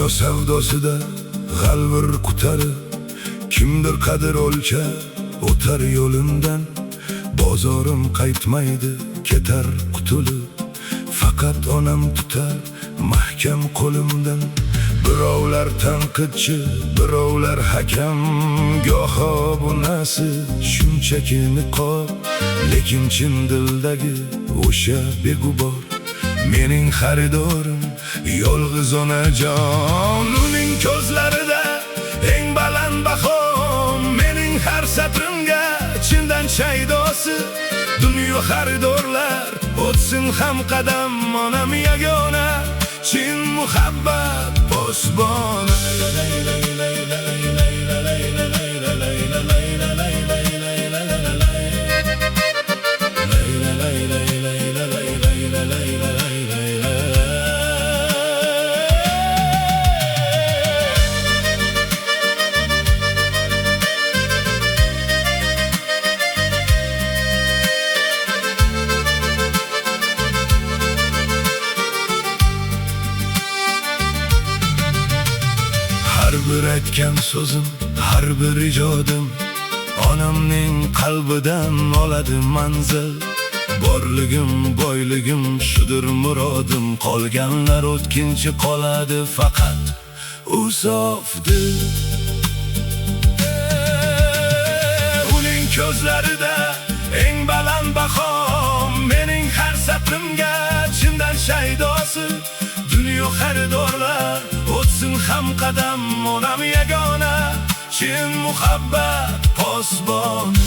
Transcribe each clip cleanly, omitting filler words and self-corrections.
Dunyo savdosida g'alvir qutarib, kimdir qadr o'lchab o'tar yo'limdan. Bozorim qaytmaydi, ketar qutulib, faqat onam tutar mahkam qo'limdan. Birovlar tanqidchi, birovlar hakam, goho bunasi shunchaki niqob, lekin chin dildagi o'sha beg'ubor mening xaridorim, yolg'iz onajon. Uning ko'zlarida eng baland baho, mening har satrimga chindan shaydosi. Dunyo xaridorlar o'tsin ham qadam, onam yagona chin muhabbat posboni. Har bir aytgan so'zim, har bir ijodim onamning qalbidan oladi manzil. Borligim, boyligim shudir murodim, qolganlar o'tkinchi qoladi faqat u sof dil. Uning ko'zlarida eng baland baho, mening har satrimga chindan shaydosi. Dunyo xaridorlar o'tsin ham qadam, onam yagona chin muhabbat posboni.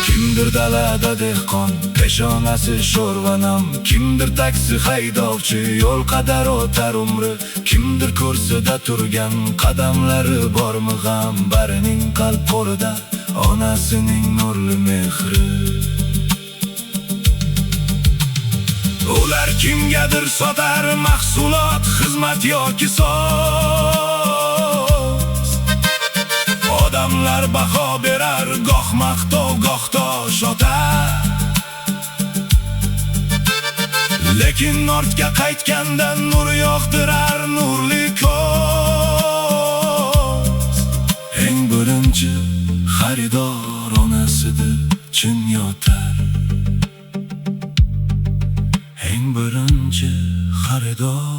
Kimdir dalada dehqon, peshonasi sho'rvanam, kimdir taksi haydovchi, yo'l qadar o'tar umri, kimdir kursida turgan, qadamlari bormi g'am, barining qalb qo'lida onasining nurli mehri. Ular kimgadir sotar mahsulot, xizmat yoki so'z. Odamlar baho berar, goh maqtov, goh tosh otar. Lekin ortga qaytganda nur yoqtirar nurli ko'z. Eng birinchi xaridor onasidir, chin yotar. Eng birinchi xaridor